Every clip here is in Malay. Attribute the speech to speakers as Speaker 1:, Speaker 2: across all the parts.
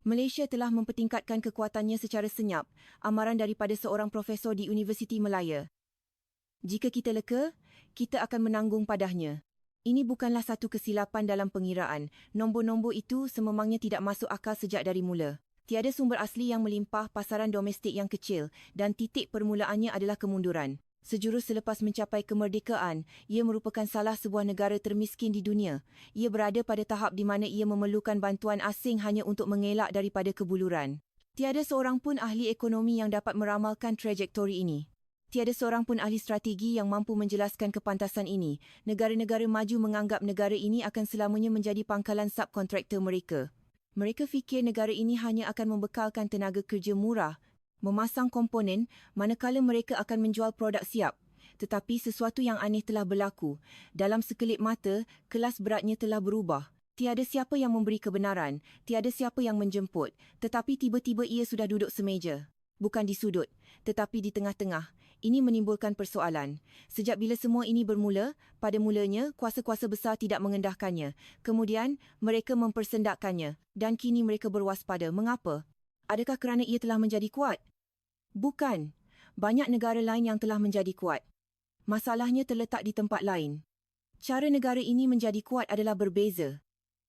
Speaker 1: Malaysia telah mempertingkatkan kekuatannya secara senyap, amaran daripada seorang profesor di Universiti Malaya. Jika kita leka, kita akan menanggung padahnya. Ini bukanlah satu kesilapan dalam pengiraan. Nombor-nombor itu sememangnya tidak masuk akal sejak dari mula. Tiada sumber asli yang melimpah, pasaran domestik yang kecil, dan titik permulaannya adalah kemunduran. Sejurus selepas mencapai kemerdekaan, ia merupakan salah sebuah negara termiskin di dunia. Ia berada pada tahap di mana ia memerlukan bantuan asing hanya untuk mengelak daripada kebuluran. Tiada seorang pun ahli ekonomi yang dapat meramalkan trajektori ini. Tiada seorang pun ahli strategi yang mampu menjelaskan kepantasan ini. Negara-negara maju menganggap negara ini akan selamanya menjadi pangkalan subkontraktor mereka. Mereka fikir negara ini hanya akan membekalkan tenaga kerja murah, memasang komponen, manakala mereka akan menjual produk siap. Tetapi sesuatu yang aneh telah berlaku. Dalam sekelip mata, kelas beratnya telah berubah. Tiada siapa yang memberi kebenaran, tiada siapa yang menjemput, tetapi tiba-tiba ia sudah duduk semeja. Bukan di sudut, tetapi di tengah-tengah. Ini menimbulkan persoalan. Sejak bila semua ini bermula, pada mulanya, kuasa-kuasa besar tidak mengendahkannya. Kemudian, mereka mempersendakkannya. Dan kini mereka berwaspada. Mengapa? Adakah kerana ia telah menjadi kuat? Bukan. Banyak negara lain yang telah menjadi kuat. Masalahnya terletak di tempat lain. Cara negara ini menjadi kuat adalah berbeza.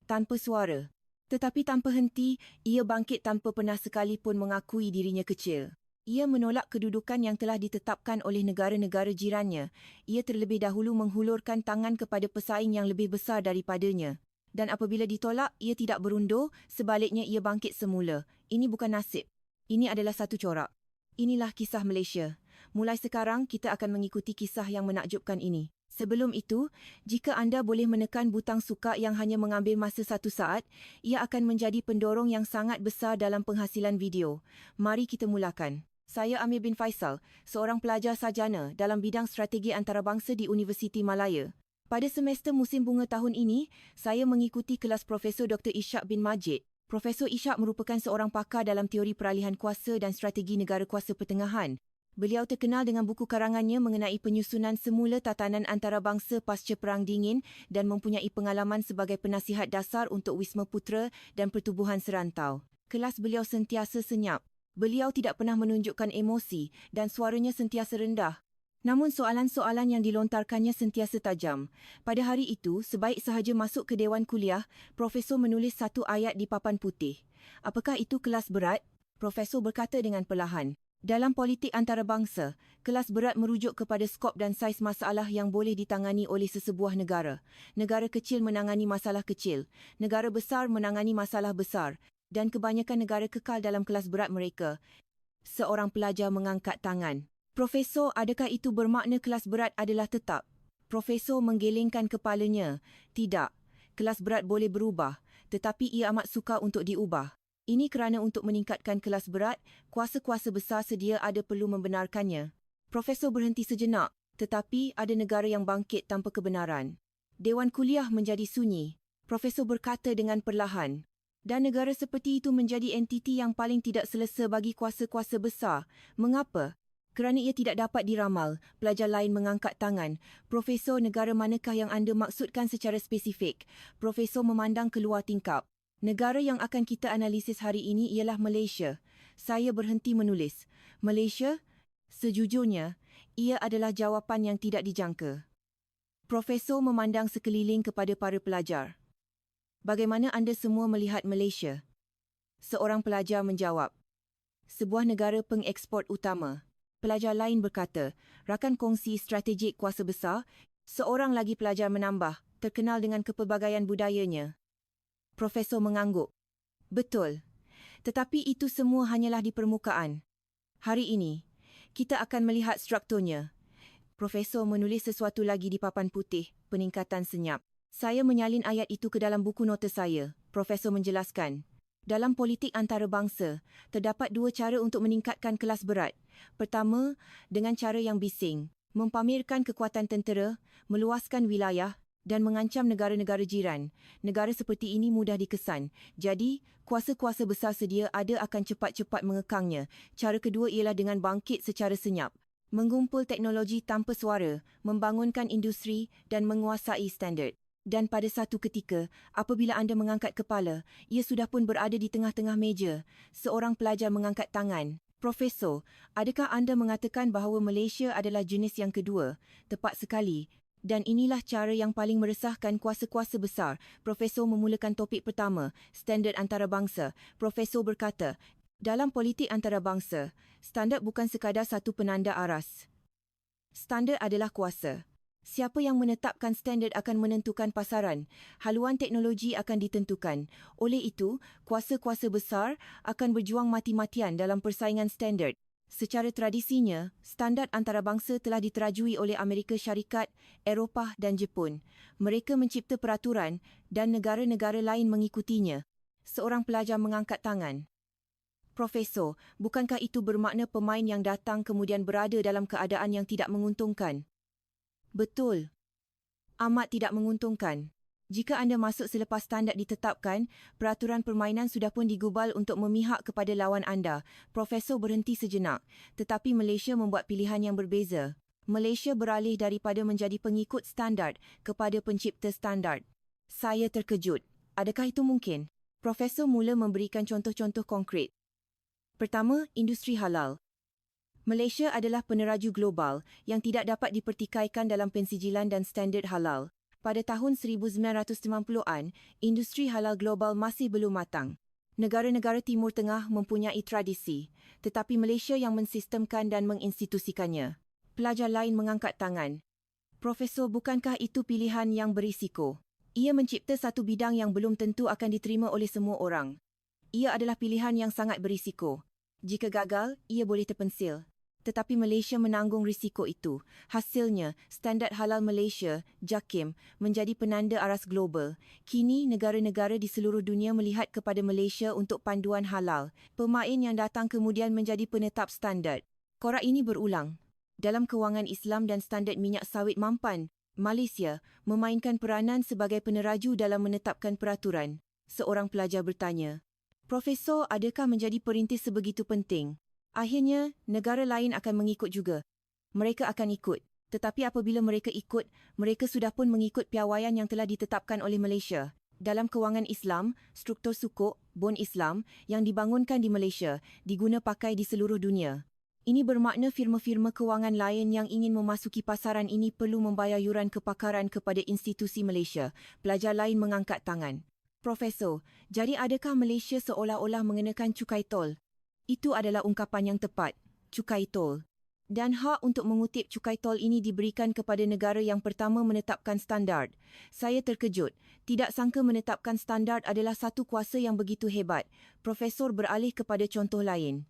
Speaker 1: Tanpa suara. Tetapi tanpa henti, ia bangkit tanpa pernah sekalipun mengakui dirinya kecil. Ia menolak kedudukan yang telah ditetapkan oleh negara-negara jirannya. Ia terlebih dahulu menghulurkan tangan kepada pesaing yang lebih besar daripadanya. Dan apabila ditolak, ia tidak berundur, sebaliknya ia bangkit semula. Ini bukan nasib. Ini adalah satu corak. Inilah kisah Malaysia. Mulai sekarang, kita akan mengikuti kisah yang menakjubkan ini. Sebelum itu, jika anda boleh menekan butang suka yang hanya mengambil masa 1 saat, ia akan menjadi pendorong yang sangat besar dalam penghasilan video. Mari kita mulakan. Saya Amir bin Faisal, seorang pelajar sarjana dalam bidang strategi antarabangsa di Universiti Malaya. Pada semester musim bunga tahun ini, saya mengikuti kelas Profesor Dr. Ishak bin Majid. Profesor Ishak merupakan seorang pakar dalam teori peralihan kuasa dan strategi negara kuasa pertengahan. Beliau terkenal dengan buku karangannya mengenai penyusunan semula tatanan antarabangsa pasca Perang Dingin dan mempunyai pengalaman sebagai penasihat dasar untuk Wisma Putra dan Pertubuhan Serantau. Kelas beliau sentiasa senyap. Beliau tidak pernah menunjukkan emosi dan suaranya sentiasa rendah. Namun soalan-soalan yang dilontarkannya sentiasa tajam. Pada hari itu, sebaik sahaja masuk ke Dewan Kuliah, Profesor menulis satu ayat di papan putih. Apakah itu kelas berat? Profesor berkata dengan perlahan. Dalam politik antarabangsa, kelas berat merujuk kepada skop dan saiz masalah yang boleh ditangani oleh sesebuah negara. Negara kecil menangani masalah kecil. Negara besar menangani masalah besar. Dan kebanyakan negara kekal dalam kelas berat mereka. Seorang pelajar mengangkat tangan. Profesor, adakah itu bermakna kelas berat adalah tetap? Profesor menggelengkan kepalanya. Tidak. Kelas berat boleh berubah, tetapi ia amat sukar untuk diubah. Ini kerana untuk meningkatkan kelas berat, kuasa-kuasa besar sedia ada perlu membenarkannya. Profesor berhenti sejenak, tetapi ada negara yang bangkit tanpa kebenaran. Dewan Kuliah menjadi sunyi. Profesor berkata dengan perlahan. Dan negara seperti itu menjadi entiti yang paling tidak selesa bagi kuasa-kuasa besar. Mengapa? Kerana ia tidak dapat diramal. Pelajar lain mengangkat tangan. Profesor, negara manakah yang anda maksudkan secara spesifik? Profesor memandang keluar tingkap. Negara yang akan kita analisis hari ini ialah Malaysia. Saya berhenti menulis. Malaysia? Sejujurnya, ia adalah jawapan yang tidak dijangka. Profesor memandang sekeliling kepada para pelajar. Bagaimana anda semua melihat Malaysia? Seorang pelajar menjawab. Sebuah negara pengeksport utama. Pelajar lain berkata, rakan kongsi strategik kuasa besar. Seorang lagi pelajar menambah, terkenal dengan kepelbagaian budayanya. Profesor mengangguk. Betul. Tetapi itu semua hanyalah di permukaan. Hari ini, kita akan melihat strukturnya. Profesor menulis sesuatu lagi di papan putih, peningkatan senyap. Saya menyalin ayat itu ke dalam buku nota saya. Profesor menjelaskan. Dalam politik antarabangsa, terdapat 2 cara untuk meningkatkan kelas berat. Pertama, dengan cara yang bising, mempamerkan kekuatan tentera, meluaskan wilayah dan mengancam negara-negara jiran. Negara seperti ini mudah dikesan. Jadi, kuasa-kuasa besar sedia ada akan cepat-cepat mengekangnya. Cara kedua ialah dengan bangkit secara senyap. Mengumpul teknologi tanpa suara, membangunkan industri dan menguasai standard. Dan pada satu ketika, apabila anda mengangkat kepala, ia sudah pun berada di tengah-tengah meja. Seorang pelajar mengangkat tangan. Profesor, adakah anda mengatakan bahawa Malaysia adalah jenis yang kedua? Tepat sekali. Dan inilah cara yang paling meresahkan kuasa-kuasa besar. Profesor memulakan topik pertama, standard antarabangsa. Profesor berkata, dalam politik antarabangsa, standard bukan sekadar satu penanda aras. Standard adalah kuasa. Siapa yang menetapkan standard akan menentukan pasaran. Haluan teknologi akan ditentukan. Oleh itu, kuasa-kuasa besar akan berjuang mati-matian dalam persaingan standard. Secara tradisinya, standard antarabangsa telah diterajui oleh Amerika Syarikat, Eropah dan Jepun. Mereka mencipta peraturan dan negara-negara lain mengikutinya. Seorang pelajar mengangkat tangan. Profesor, bukankah itu bermakna pemain yang datang kemudian berada dalam keadaan yang tidak menguntungkan? Betul. Amat tidak menguntungkan. Jika anda masuk selepas standard ditetapkan, peraturan permainan sudah pun digubal untuk memihak kepada lawan anda. Profesor berhenti sejenak. Tetapi Malaysia membuat pilihan yang berbeza. Malaysia beralih daripada menjadi pengikut standard kepada pencipta standard. Saya terkejut. Adakah itu mungkin? Profesor mula memberikan contoh-contoh konkret. Pertama, industri halal. Malaysia adalah peneraju global yang tidak dapat dipertikaikan dalam pensijilan dan standard halal. Pada tahun 1990-an, industri halal global masih belum matang. Negara-negara Timur Tengah mempunyai tradisi, tetapi Malaysia yang mensistemkan dan menginstitusikannya. Pelajar lain mengangkat tangan. Profesor, bukankah itu pilihan yang berisiko? Ia mencipta satu bidang yang belum tentu akan diterima oleh semua orang. Ia adalah pilihan yang sangat berisiko. Jika gagal, ia boleh terpensil. Tetapi Malaysia menanggung risiko itu. Hasilnya, standard halal Malaysia, JAKIM, menjadi penanda aras global. Kini, negara-negara di seluruh dunia melihat kepada Malaysia untuk panduan halal. Pemain yang datang kemudian menjadi penetap standard. Korak ini berulang. Dalam kewangan Islam dan standard minyak sawit mampan, Malaysia memainkan peranan sebagai peneraju dalam menetapkan peraturan. Seorang pelajar bertanya, Profesor, adakah menjadi perintis sebegitu penting? Akhirnya, negara lain akan mengikut juga. Mereka akan ikut. Tetapi apabila mereka ikut, mereka sudah pun mengikut piawaian yang telah ditetapkan oleh Malaysia. Dalam kewangan Islam, struktur sukuk, bon Islam, yang dibangunkan di Malaysia, diguna pakai di seluruh dunia. Ini bermakna firma-firma kewangan lain yang ingin memasuki pasaran ini perlu membayar yuran kepakaran kepada institusi Malaysia. Pelajar lain mengangkat tangan. Profesor, jadi adakah Malaysia seolah-olah mengenakan cukai tol? Itu adalah ungkapan yang tepat, cukai tol. Dan hak untuk mengutip cukai tol ini diberikan kepada negara yang pertama menetapkan standard. Saya terkejut. Tidak sangka menetapkan standard adalah satu kuasa yang begitu hebat. Profesor beralih kepada contoh lain.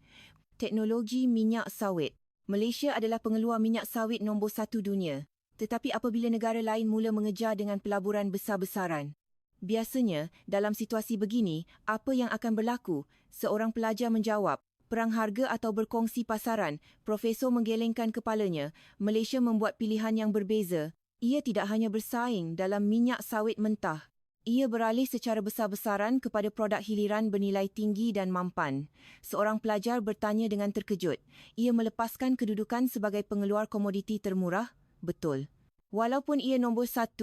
Speaker 1: Teknologi minyak sawit. Malaysia adalah pengeluar minyak sawit nombor 1 dunia. Tetapi apabila negara lain mula mengejar dengan pelaburan besar-besaran. Biasanya, dalam situasi begini, apa yang akan berlaku? Seorang pelajar menjawab, perang harga atau berkongsi pasaran. Profesor menggelengkan kepalanya. Malaysia membuat pilihan yang berbeza. Ia tidak hanya bersaing dalam minyak sawit mentah. Ia beralih secara besar-besaran kepada produk hiliran bernilai tinggi dan mampan. Seorang pelajar bertanya dengan terkejut. Ia melepaskan kedudukan sebagai pengeluar komoditi termurah? Betul. Walaupun ia nombor 1,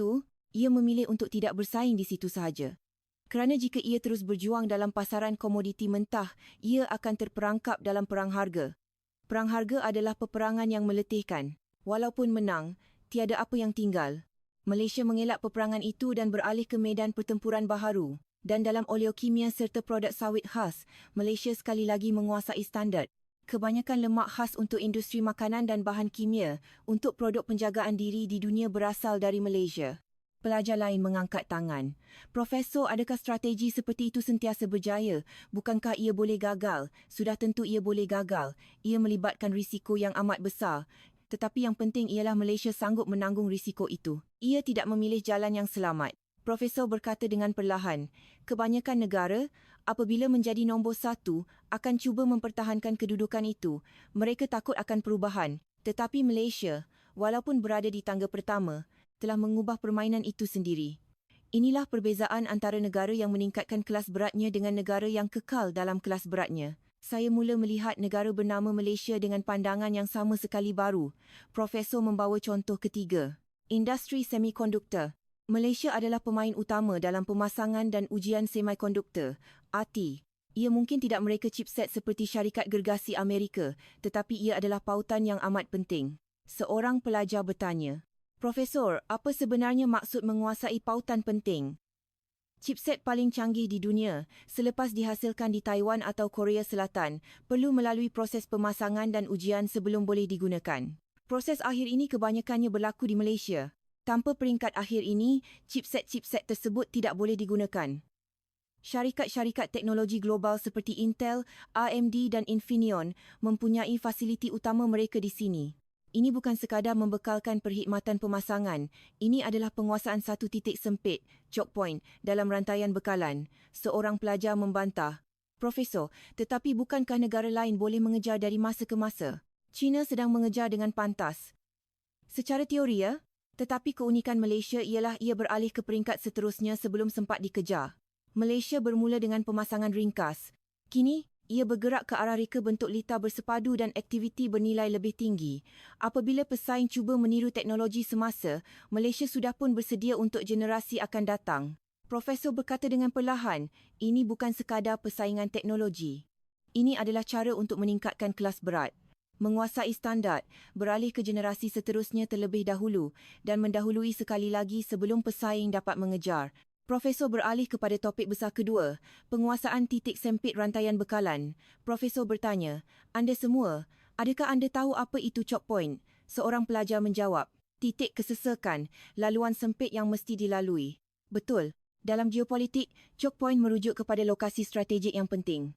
Speaker 1: ia memilih untuk tidak bersaing di situ sahaja. Kerana jika ia terus berjuang dalam pasaran komoditi mentah, ia akan terperangkap dalam perang harga. Perang harga adalah peperangan yang meletihkan. Walaupun menang, tiada apa yang tinggal. Malaysia mengelak peperangan itu dan beralih ke medan pertempuran baharu. Dan dalam oleokimia serta produk sawit khas, Malaysia sekali lagi menguasai standard. Kebanyakan lemak khas untuk industri makanan dan bahan kimia untuk produk penjagaan diri di dunia berasal dari Malaysia. Pelajar lain mengangkat tangan. Profesor, adakah strategi seperti itu sentiasa berjaya? Bukankah ia boleh gagal? Sudah tentu ia boleh gagal. Ia melibatkan risiko yang amat besar. Tetapi yang penting ialah Malaysia sanggup menanggung risiko itu. Ia tidak memilih jalan yang selamat. Profesor berkata dengan perlahan, kebanyakan negara, apabila menjadi nombor 1, akan cuba mempertahankan kedudukan itu. Mereka takut akan perubahan. Tetapi Malaysia, walaupun berada di tangga pertama, telah mengubah permainan itu sendiri. Inilah perbezaan antara negara yang meningkatkan kelas beratnya dengan negara yang kekal dalam kelas beratnya. Saya mula melihat negara bernama Malaysia dengan pandangan yang sama sekali baru. Profesor membawa contoh ketiga. Industri semikonduktor. Malaysia adalah pemain utama dalam pemasangan dan ujian semikonduktor, ATI. Ia mungkin tidak mereka chipset seperti syarikat gergasi Amerika, tetapi ia adalah pautan yang amat penting. Seorang pelajar bertanya, Profesor, apa sebenarnya maksud menguasai pautan penting? Chipset paling canggih di dunia, selepas dihasilkan di Taiwan atau Korea Selatan, perlu melalui proses pemasangan dan ujian sebelum boleh digunakan. Proses akhir ini kebanyakannya berlaku di Malaysia. Tanpa peringkat akhir ini, chipset-chipset tersebut tidak boleh digunakan. Syarikat-syarikat teknologi global seperti Intel, AMD dan Infineon mempunyai fasiliti utama mereka di sini. Ini bukan sekadar membekalkan perkhidmatan pemasangan, ini adalah penguasaan satu titik sempit, choke point, dalam rantaian bekalan. Seorang pelajar membantah, Profesor, tetapi bukankah negara lain boleh mengejar dari masa ke masa? China sedang mengejar dengan pantas. Secara teori ya, tetapi keunikan Malaysia ialah ia beralih ke peringkat seterusnya sebelum sempat dikejar. Malaysia bermula dengan pemasangan ringkas. Kini, ia bergerak ke arah reka bentuk lita bersepadu dan aktiviti bernilai lebih tinggi. Apabila pesaing cuba meniru teknologi semasa, Malaysia sudah pun bersedia untuk generasi akan datang. Profesor berkata dengan perlahan, ini bukan sekadar persaingan teknologi. Ini adalah cara untuk meningkatkan kelas berat. Menguasai standard, beralih ke generasi seterusnya terlebih dahulu dan mendahului sekali lagi sebelum pesaing dapat mengejar. Profesor beralih kepada topik besar kedua, penguasaan titik sempit rantaian bekalan. Profesor bertanya, anda semua, adakah anda tahu apa itu choke point? Seorang pelajar menjawab, titik kesesakan, laluan sempit yang mesti dilalui. Betul, dalam geopolitik, choke point merujuk kepada lokasi strategik yang penting.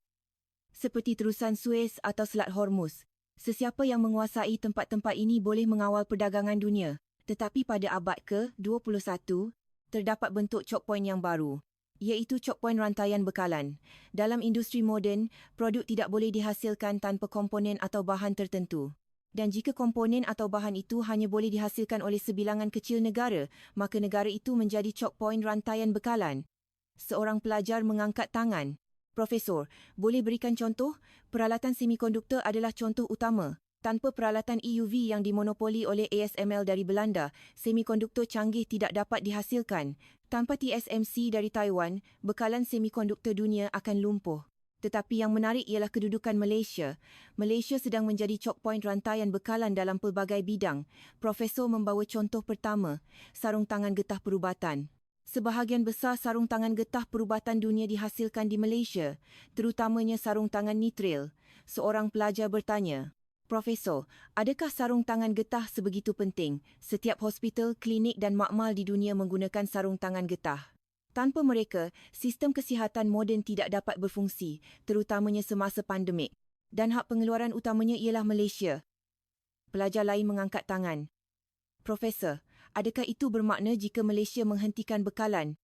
Speaker 1: Seperti terusan Suez atau Selat Hormuz. Sesiapa yang menguasai tempat-tempat ini boleh mengawal perdagangan dunia. Tetapi pada abad ke-21, terdapat bentuk choke point yang baru, iaitu choke point rantaian bekalan. Dalam industri moden, produk tidak boleh dihasilkan tanpa komponen atau bahan tertentu. Dan jika komponen atau bahan itu hanya boleh dihasilkan oleh sebilangan kecil negara, maka negara itu menjadi choke point rantaian bekalan. Seorang pelajar mengangkat tangan. Profesor, boleh berikan contoh? Peralatan semikonduktor adalah contoh utama. Tanpa peralatan EUV yang dimonopoli oleh ASML dari Belanda, semikonduktor canggih tidak dapat dihasilkan. Tanpa TSMC dari Taiwan, bekalan semikonduktor dunia akan lumpuh. Tetapi yang menarik ialah kedudukan Malaysia. Malaysia sedang menjadi choke point rantaian bekalan dalam pelbagai bidang. Profesor membawa contoh pertama, sarung tangan getah perubatan. Sebahagian besar sarung tangan getah perubatan dunia dihasilkan di Malaysia, terutamanya sarung tangan nitril. Seorang pelajar bertanya, Profesor, adakah sarung tangan getah sebegitu penting? Setiap hospital, klinik dan makmal di dunia menggunakan sarung tangan getah. Tanpa mereka, sistem kesihatan moden tidak dapat berfungsi, terutamanya semasa pandemik. Dan hak pengeluaran utamanya ialah Malaysia. Pelajar lain mengangkat tangan. Profesor, adakah itu bermakna jika Malaysia menghentikan bekalan,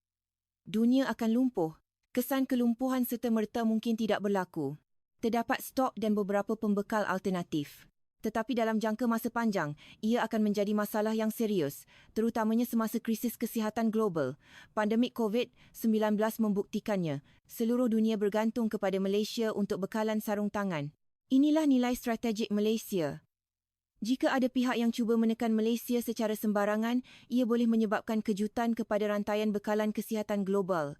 Speaker 1: dunia akan lumpuh? Kesan kelumpuhan serta-merta mungkin tidak berlaku. Terdapat stok dan beberapa pembekal alternatif. Tetapi dalam jangka masa panjang, ia akan menjadi masalah yang serius, terutamanya semasa krisis kesihatan global. Pandemik COVID-19 membuktikannya. Seluruh dunia bergantung kepada Malaysia untuk bekalan sarung tangan. Inilah nilai strategik Malaysia. Jika ada pihak yang cuba menekan Malaysia secara sembarangan, ia boleh menyebabkan kejutan kepada rantaian bekalan kesihatan global.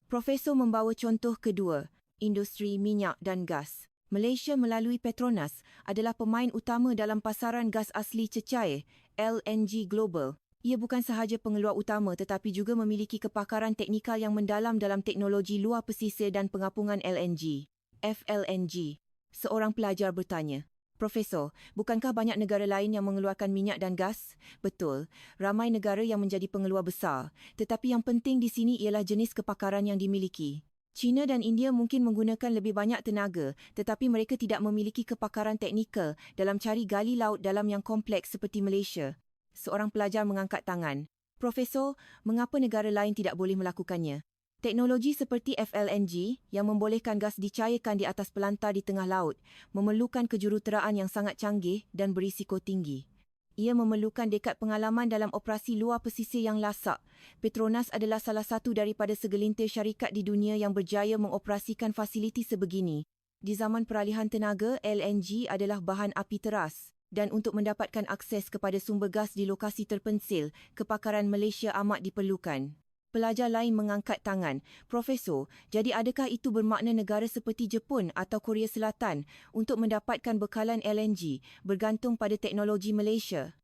Speaker 1: Profesor membawa contoh kedua, industri minyak dan gas. Malaysia melalui Petronas adalah pemain utama dalam pasaran gas asli cecair, LNG global. Ia bukan sahaja pengeluar utama tetapi juga memiliki kepakaran teknikal yang mendalam dalam teknologi luar pesisir dan pengapungan LNG, FLNG. Seorang pelajar bertanya, Profesor, bukankah banyak negara lain yang mengeluarkan minyak dan gas? Betul, ramai negara yang menjadi pengeluar besar. Tetapi yang penting di sini ialah jenis kepakaran yang dimiliki. China dan India mungkin menggunakan lebih banyak tenaga, tetapi mereka tidak memiliki kepakaran teknikal dalam cari gali laut dalam yang kompleks seperti Malaysia. Seorang pelajar mengangkat tangan. Profesor, mengapa negara lain tidak boleh melakukannya? Teknologi seperti FLNG yang membolehkan gas dicairkan di atas pelantar di tengah laut memerlukan kejuruteraan yang sangat canggih dan berisiko tinggi. Ia memerlukan dekad pengalaman dalam operasi luar pesisir yang lasak. Petronas adalah salah satu daripada segelintir syarikat di dunia yang berjaya mengoperasikan fasiliti sebegini. Di zaman peralihan tenaga, LNG adalah bahan api teras. Dan untuk mendapatkan akses kepada sumber gas di lokasi terpencil, kepakaran Malaysia amat diperlukan. Pelajar lain mengangkat tangan. Profesor, jadi adakah itu bermakna negara seperti Jepun atau Korea Selatan untuk mendapatkan bekalan LNG bergantung pada teknologi Malaysia?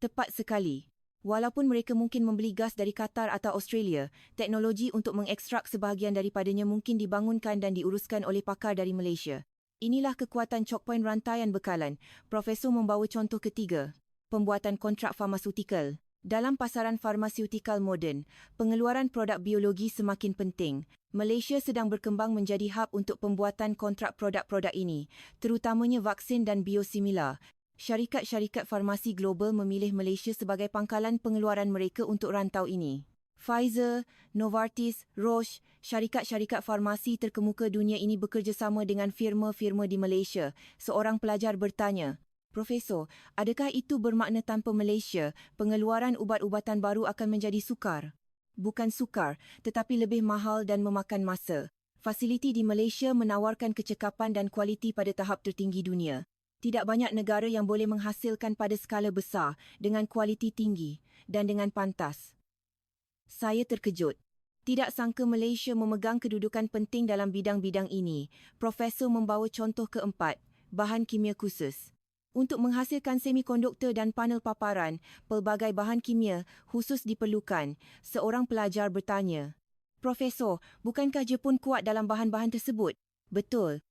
Speaker 1: Tepat sekali. Walaupun mereka mungkin membeli gas dari Qatar atau Australia, teknologi untuk mengekstrak sebahagian daripadanya mungkin dibangunkan dan diuruskan oleh pakar dari Malaysia. Inilah kekuatan choke point rantaian bekalan. Profesor membawa contoh ketiga, pembuatan kontrak farmasutikal. Dalam pasaran farmasutikal moden, pengeluaran produk biologi semakin penting. Malaysia sedang berkembang menjadi hub untuk pembuatan kontrak produk-produk ini, terutamanya vaksin dan biosimilar. Syarikat-syarikat farmasi global memilih Malaysia sebagai pangkalan pengeluaran mereka untuk rantau ini. Pfizer, Novartis, Roche, syarikat-syarikat farmasi terkemuka dunia ini bekerjasama dengan firma-firma di Malaysia. Seorang pelajar bertanya, Profesor, adakah itu bermakna tanpa Malaysia, pengeluaran ubat-ubatan baru akan menjadi sukar? Bukan sukar, tetapi lebih mahal dan memakan masa. Fasiliti di Malaysia menawarkan kecekapan dan kualiti pada tahap tertinggi dunia. Tidak banyak negara yang boleh menghasilkan pada skala besar, dengan kualiti tinggi dan dengan pantas. Saya terkejut. Tidak sangka Malaysia memegang kedudukan penting dalam bidang-bidang ini. Profesor membawa contoh keempat, bahan kimia khusus. Untuk menghasilkan semikonduktor dan panel paparan, pelbagai bahan kimia khusus diperlukan. Seorang pelajar bertanya, Profesor, bukankah Jepun kuat dalam bahan-bahan tersebut? Betul.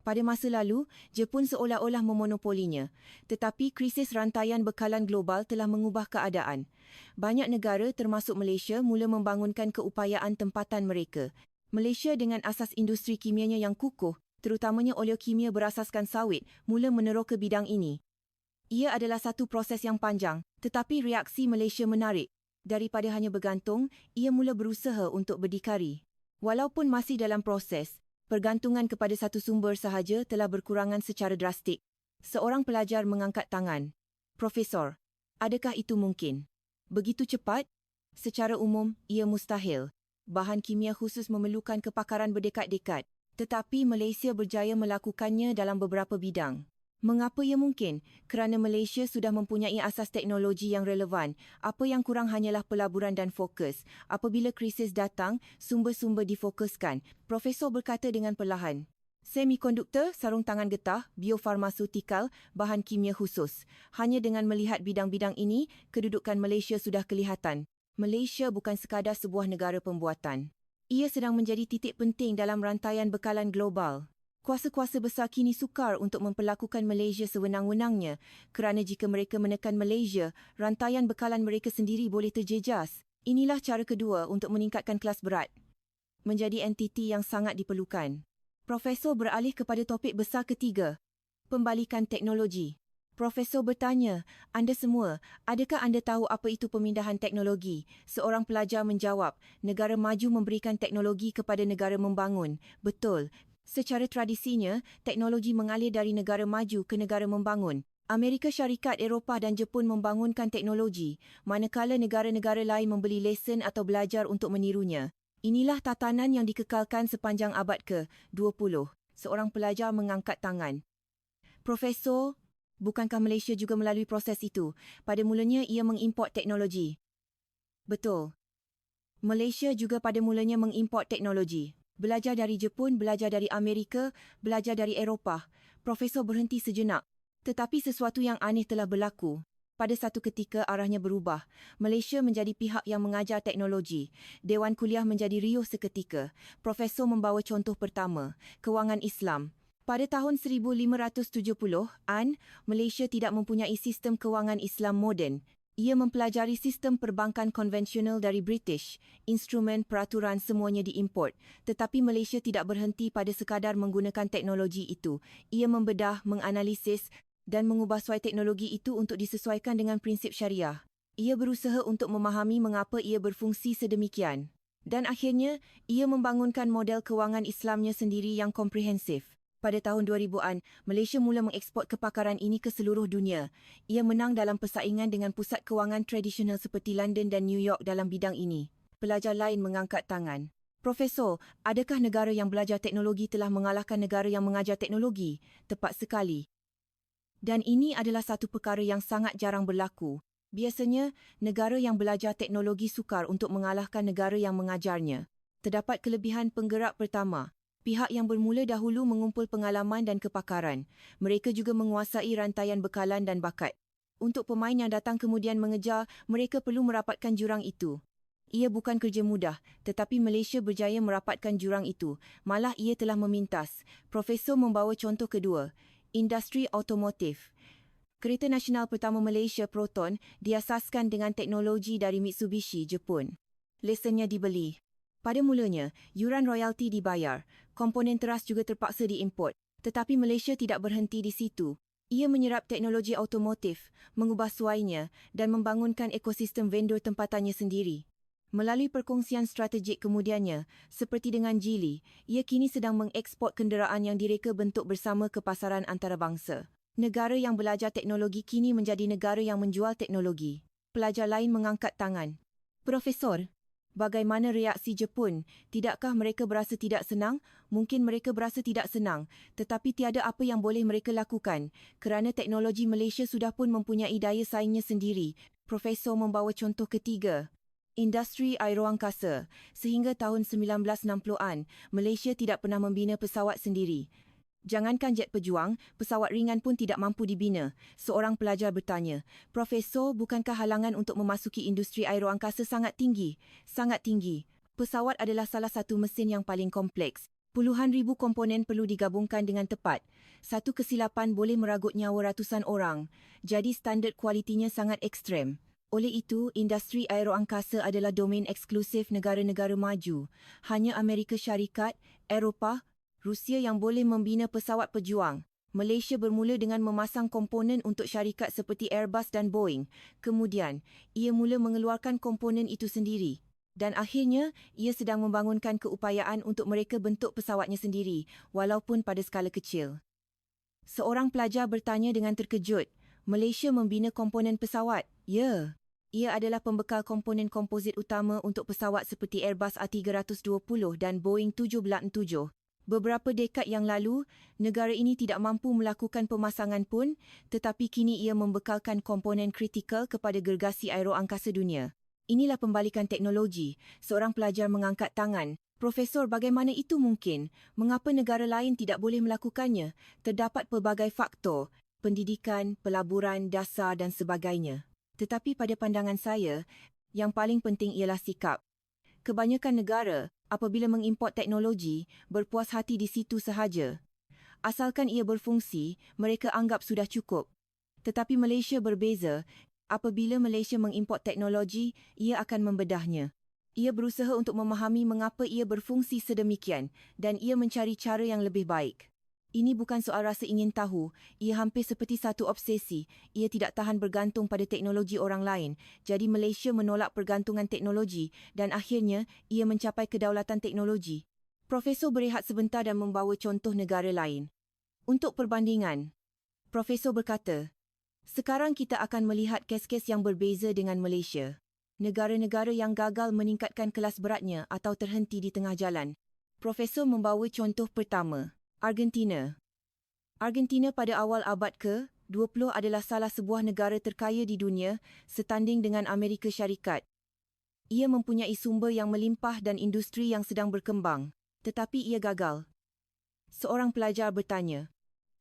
Speaker 1: Pada masa lalu, Jepun seolah-olah memonopolinya. Tetapi krisis rantaian bekalan global telah mengubah keadaan. Banyak negara termasuk Malaysia mula membangunkan keupayaan tempatan mereka. Malaysia dengan asas industri kimianya yang kukuh, terutamanya oleokimia berasaskan sawit, mula meneroka bidang ini. Ia adalah satu proses yang panjang, tetapi reaksi Malaysia menarik. Daripada hanya bergantung, ia mula berusaha untuk berdikari. Walaupun masih dalam proses, pergantungan kepada satu sumber sahaja telah berkurangan secara drastik. Seorang pelajar mengangkat tangan. Profesor, adakah itu mungkin? Begitu cepat? Secara umum, ia mustahil. Bahan kimia khusus memerlukan kepakaran berdekad-dekad. Tetapi Malaysia berjaya melakukannya dalam beberapa bidang. Mengapa ia mungkin? Kerana Malaysia sudah mempunyai asas teknologi yang relevan. Apa yang kurang hanyalah pelaburan dan fokus. Apabila krisis datang, sumber-sumber difokuskan. Profesor berkata dengan perlahan. Semikonduktor, sarung tangan getah, biofarmasutikal, bahan kimia khusus. Hanya dengan melihat bidang-bidang ini, kedudukan Malaysia sudah kelihatan. Malaysia bukan sekadar sebuah negara pembuatan. Ia sedang menjadi titik penting dalam rantaian bekalan global. Kuasa-kuasa besar kini sukar untuk memperlakukan Malaysia sewenang-wenangnya kerana jika mereka menekan Malaysia, rantaian bekalan mereka sendiri boleh terjejas. Inilah cara kedua untuk meningkatkan kelas berat. Menjadi entiti yang sangat diperlukan. Profesor beralih kepada topik besar ketiga, pembalikan teknologi. Profesor bertanya, anda semua, adakah anda tahu apa itu pemindahan teknologi? Seorang pelajar menjawab, negara maju memberikan teknologi kepada negara membangun. Betul. Secara tradisinya, teknologi mengalir dari negara maju ke negara membangun. Amerika Syarikat, Eropah dan Jepun membangunkan teknologi, manakala negara-negara lain membeli lesen atau belajar untuk menirunya. Inilah tatanan yang dikekalkan sepanjang abad ke-20. Seorang pelajar mengangkat tangan. Profesor, bukankah Malaysia juga melalui proses itu? Pada mulanya ia mengimport teknologi. Betul. Malaysia juga pada mulanya mengimport teknologi. Belajar dari Jepun, belajar dari Amerika, belajar dari Eropah. Profesor berhenti sejenak. Tetapi sesuatu yang aneh telah berlaku. Pada satu ketika arahnya berubah. Malaysia menjadi pihak yang mengajar teknologi. Dewan kuliah menjadi riuh seketika. Profesor membawa contoh pertama, kewangan Islam. Pada tahun 1570-an, Malaysia tidak mempunyai sistem kewangan Islam moden. Ia mempelajari sistem perbankan konvensional dari British. Instrumen, peraturan semuanya diimport. Tetapi Malaysia tidak berhenti pada sekadar menggunakan teknologi itu. Ia membedah, menganalisis dan mengubah suai teknologi itu untuk disesuaikan dengan prinsip syariah. Ia berusaha untuk memahami mengapa ia berfungsi sedemikian. Dan akhirnya, ia membangunkan model kewangan Islamnya sendiri yang komprehensif. Pada tahun 2000-an, Malaysia mula mengeksport kepakaran ini ke seluruh dunia. Ia menang dalam persaingan dengan pusat kewangan tradisional seperti London dan New York dalam bidang ini. Pelajar lain mengangkat tangan. Profesor, adakah negara yang belajar teknologi telah mengalahkan negara yang mengajar teknologi? Tepat sekali. Dan ini adalah satu perkara yang sangat jarang berlaku. Biasanya, negara yang belajar teknologi sukar untuk mengalahkan negara yang mengajarnya. Terdapat kelebihan penggerak pertama. Pihak yang bermula dahulu mengumpul pengalaman dan kepakaran. Mereka juga menguasai rantaian bekalan dan bakat. Untuk pemain yang datang kemudian mengejar, mereka perlu merapatkan jurang itu. Ia bukan kerja mudah, tetapi Malaysia berjaya merapatkan jurang itu. Malah ia telah memintas. Profesor membawa contoh kedua. Industri automotif. Kereta nasional pertama Malaysia, Proton, diasaskan dengan teknologi dari Mitsubishi, Jepun. Lesennya dibeli. Pada mulanya, yuran royalti dibayar. Komponen teras juga terpaksa diimport. Tetapi Malaysia tidak berhenti di situ. Ia menyerap teknologi automotif, mengubah suainya dan membangunkan ekosistem vendor tempatannya sendiri. Melalui perkongsian strategik kemudiannya, seperti dengan Geely, ia kini sedang mengeksport kenderaan yang direka bentuk bersama ke pasaran antarabangsa. Negara yang belajar teknologi kini menjadi negara yang menjual teknologi. Pelajar lain mengangkat tangan. Profesor, bagaimana reaksi Jepun? Tidakkah mereka berasa tidak senang? Mungkin mereka berasa tidak senang, tetapi tiada apa yang boleh mereka lakukan, kerana teknologi Malaysia sudah pun mempunyai daya saingnya sendiri. Profesor membawa contoh ketiga. Industri aeroangkasa. Sehingga tahun 1960-an, Malaysia tidak pernah membina pesawat sendiri. Jangankan jet pejuang, pesawat ringan pun tidak mampu dibina. Seorang pelajar bertanya, Profesor, bukankah halangan untuk memasuki industri aeroangkasa sangat tinggi? Sangat tinggi. Pesawat adalah salah satu mesin yang paling kompleks. Puluhan ribu komponen perlu digabungkan dengan tepat. Satu kesilapan boleh meragut nyawa ratusan orang. Jadi standard kualitinya sangat ekstrem. Oleh itu, industri aeroangkasa adalah domain eksklusif negara-negara maju. Hanya Amerika Syarikat, Eropah, Rusia yang boleh membina pesawat pejuang. Malaysia bermula dengan memasang komponen untuk syarikat seperti Airbus dan Boeing. Kemudian, ia mula mengeluarkan komponen itu sendiri. Dan akhirnya, ia sedang membangunkan keupayaan untuk mereka bentuk pesawatnya sendiri, walaupun pada skala kecil. Seorang pelajar bertanya dengan terkejut, Malaysia membina komponen pesawat? Ya. Ia adalah pembekal komponen komposit utama untuk pesawat seperti Airbus A320 dan Boeing 747. Beberapa dekad yang lalu, negara ini tidak mampu melakukan pemasangan pun, tetapi kini ia membekalkan komponen kritikal kepada gergasi aeroangkasa dunia. Inilah pembalikan teknologi. Seorang pelajar mengangkat tangan. Profesor, bagaimana itu mungkin? Mengapa negara lain tidak boleh melakukannya? Terdapat pelbagai faktor, pendidikan, pelaburan, dasar dan sebagainya. Tetapi pada pandangan saya, yang paling penting ialah sikap. Kebanyakan negara, apabila mengimport teknologi, berpuas hati di situ sahaja. Asalkan ia berfungsi, mereka anggap sudah cukup. Tetapi Malaysia berbeza. Apabila Malaysia mengimport teknologi, ia akan membedahnya. Ia berusaha untuk memahami mengapa ia berfungsi sedemikian dan ia mencari cara yang lebih baik. Ini bukan soal rasa ingin tahu, ia hampir seperti satu obsesi. Ia tidak tahan bergantung pada teknologi orang lain. Jadi Malaysia menolak pergantungan teknologi dan akhirnya ia mencapai kedaulatan teknologi. Profesor berehat sebentar dan membawa contoh negara lain. Untuk perbandingan, Profesor berkata, sekarang kita akan melihat kes-kes yang berbeza dengan Malaysia. Negara-negara yang gagal meningkatkan kelas beratnya atau terhenti di tengah jalan. Profesor membawa contoh pertama. Argentina. Argentina pada awal abad ke-20 adalah salah sebuah negara terkaya di dunia, setanding dengan Amerika Syarikat. Ia mempunyai sumber yang melimpah dan industri yang sedang berkembang, tetapi ia gagal. Seorang pelajar bertanya,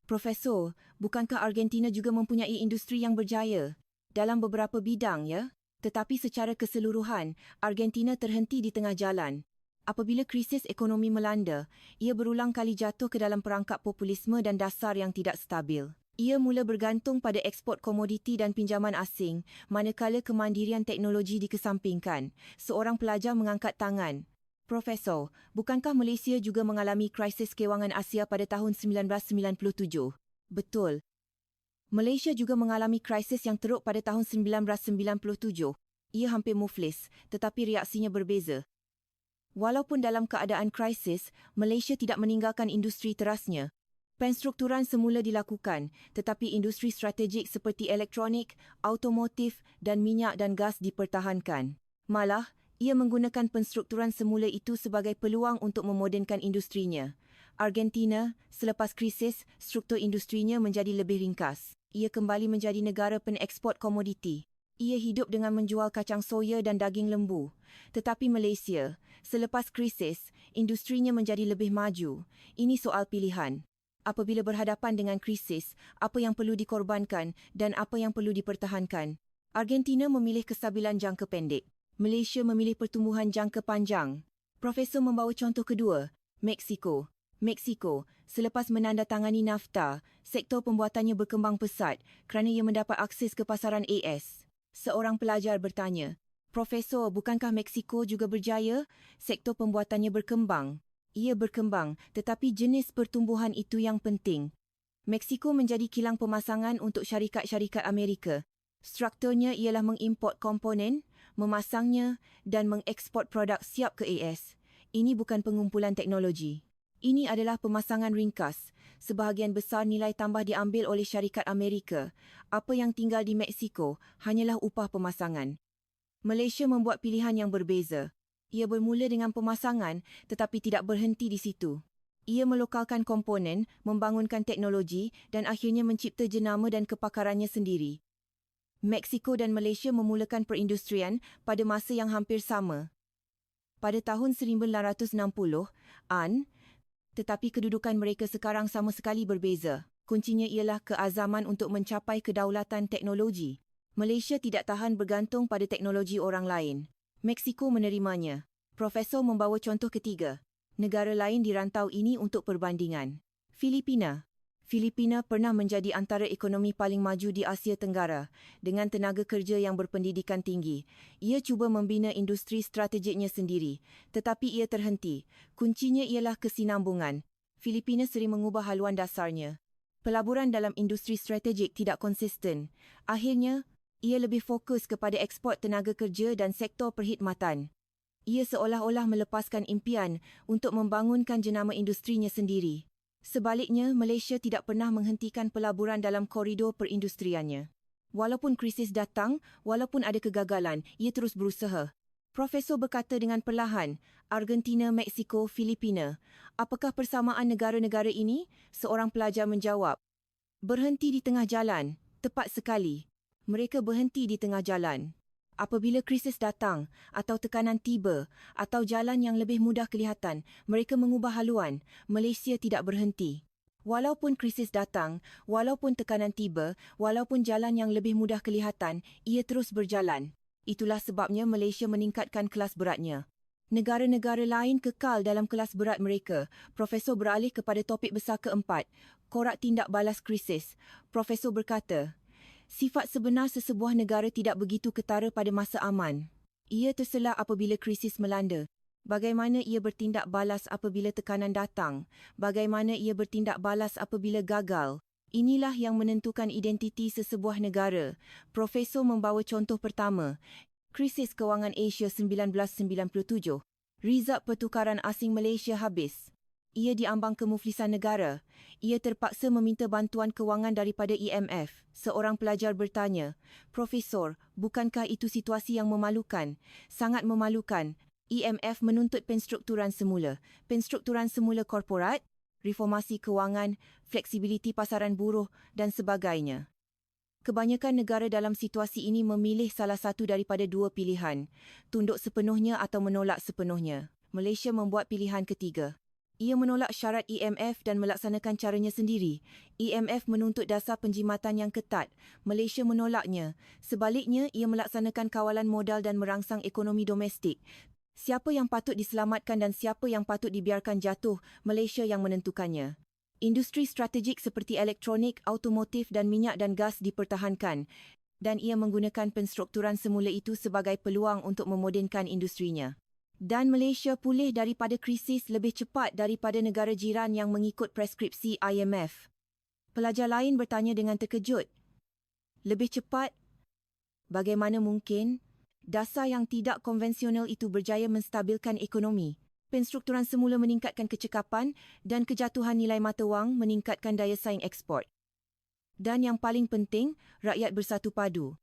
Speaker 1: Profesor, bukankah Argentina juga mempunyai industri yang berjaya? Dalam beberapa bidang, ya? Tetapi secara keseluruhan, Argentina terhenti di tengah jalan. Apabila krisis ekonomi melanda, ia berulang kali jatuh ke dalam perangkap populisme dan dasar yang tidak stabil. Ia mula bergantung pada ekspor komoditi dan pinjaman asing, manakala kemandirian teknologi dikesampingkan. Seorang pelajar mengangkat tangan. Profesor, bukankah Malaysia juga mengalami krisis kewangan Asia pada tahun 1997? Betul. Malaysia juga mengalami krisis yang teruk pada tahun 1997. Ia hampir muflis, tetapi reaksinya berbeza. Walaupun dalam keadaan krisis, Malaysia tidak meninggalkan industri terasnya. Penstrukturan semula dilakukan, tetapi industri strategik seperti elektronik, automotif dan minyak dan gas dipertahankan. Malah, ia menggunakan penstrukturan semula itu sebagai peluang untuk memodenkan industrinya. Argentina, selepas krisis, struktur industrinya menjadi lebih ringkas. Ia kembali menjadi negara pengeksport komoditi. Ia hidup dengan menjual kacang soya dan daging lembu. Tetapi Malaysia, selepas krisis, industrinya menjadi lebih maju. Ini soal pilihan. Apabila berhadapan dengan krisis, apa yang perlu dikorbankan dan apa yang perlu dipertahankan? Argentina memilih kestabilan jangka pendek. Malaysia memilih pertumbuhan jangka panjang. Profesor membawa contoh kedua, Mexico. Mexico, selepas menandatangani NAFTA, sektor pembuatannya berkembang pesat kerana ia mendapat akses ke pasaran AS. Seorang pelajar bertanya, "Profesor, bukankah Mexico juga berjaya? Sektor pembuatannya berkembang." Ia berkembang, tetapi jenis pertumbuhan itu yang penting. Mexico menjadi kilang pemasangan untuk syarikat-syarikat Amerika. Strukturnya ialah mengimport komponen, memasangnya dan mengeksport produk siap ke AS. Ini bukan pengumpulan teknologi. Ini adalah pemasangan ringkas. Sebahagian besar nilai tambah diambil oleh syarikat Amerika. Apa yang tinggal di Mexico hanyalah upah pemasangan. Malaysia membuat pilihan yang berbeza. Ia bermula dengan pemasangan tetapi tidak berhenti di situ. Ia melokalkan komponen, membangunkan teknologi dan akhirnya mencipta jenama dan kepakarannya sendiri. Mexico dan Malaysia memulakan perindustrian pada masa yang hampir sama. Pada tahun 1960-an, tetapi kedudukan mereka sekarang sama sekali berbeza. Kuncinya ialah keazaman untuk mencapai kedaulatan teknologi. Malaysia tidak tahan bergantung pada teknologi orang lain. Mexico menerimanya. Profesor membawa contoh ketiga. Negara lain di rantau ini untuk perbandingan. Filipina. Filipina pernah menjadi antara ekonomi paling maju di Asia Tenggara dengan tenaga kerja yang berpendidikan tinggi. Ia cuba membina industri strategiknya sendiri, tetapi ia terhenti. Kuncinya ialah kesinambungan. Filipina sering mengubah haluan dasarnya. Pelaburan dalam industri strategik tidak konsisten. Akhirnya, ia lebih fokus kepada ekspor tenaga kerja dan sektor perkhidmatan. Ia seolah-olah melepaskan impian untuk membangunkan jenama industrinya sendiri. Sebaliknya, Malaysia tidak pernah menghentikan pelaburan dalam koridor perindustriannya. Walaupun krisis datang, walaupun ada kegagalan, ia terus berusaha. Profesor berkata dengan perlahan, Argentina, Mexico, Filipina. Apakah persamaan negara-negara ini? Seorang pelajar menjawab. Berhenti di tengah jalan. Tepat sekali. Mereka berhenti di tengah jalan. Apabila krisis datang, atau tekanan tiba, atau jalan yang lebih mudah kelihatan, mereka mengubah haluan. Malaysia tidak berhenti. Walaupun krisis datang, walaupun tekanan tiba, walaupun jalan yang lebih mudah kelihatan, ia terus berjalan. Itulah sebabnya Malaysia meningkatkan kelas beratnya. Negara-negara lain kekal dalam kelas berat mereka. Profesor beralih kepada topik besar keempat, korak tindak balas krisis. Profesor berkata, sifat sebenar sesebuah negara tidak begitu ketara pada masa aman. Ia terselah apabila krisis melanda. Bagaimana ia bertindak balas apabila tekanan datang? Bagaimana ia bertindak balas apabila gagal? Inilah yang menentukan identiti sesebuah negara. Profesor membawa contoh pertama, krisis kewangan Asia 1997. Rizab pertukaran asing Malaysia habis. Ia diambang kemuflisan negara. Ia terpaksa meminta bantuan kewangan daripada IMF. Seorang pelajar bertanya, Profesor, bukankah itu situasi yang memalukan? Sangat memalukan. IMF menuntut penstrukturan semula. Penstrukturan semula korporat, reformasi kewangan, fleksibiliti pasaran buruh dan sebagainya. Kebanyakan negara dalam situasi ini memilih salah satu daripada dua pilihan, tunduk sepenuhnya atau menolak sepenuhnya. Malaysia membuat pilihan ketiga. Ia menolak syarat IMF dan melaksanakan caranya sendiri. IMF menuntut dasar penjimatan yang ketat. Malaysia menolaknya. Sebaliknya, ia melaksanakan kawalan modal dan merangsang ekonomi domestik. Siapa yang patut diselamatkan dan siapa yang patut dibiarkan jatuh, Malaysia yang menentukannya. Industri strategik seperti elektronik, automotif dan minyak dan gas dipertahankan dan ia menggunakan penstrukturan semula itu sebagai peluang untuk memodenkan industrinya. Dan Malaysia pulih daripada krisis lebih cepat daripada negara jiran yang mengikut preskripsi IMF. Pelajar lain bertanya dengan terkejut. Lebih cepat? Bagaimana mungkin? Dasar yang tidak konvensional itu berjaya menstabilkan ekonomi. Penstrukturan semula meningkatkan kecekapan dan kejatuhan nilai mata wang meningkatkan daya saing ekspor. Dan yang paling penting, rakyat bersatu padu.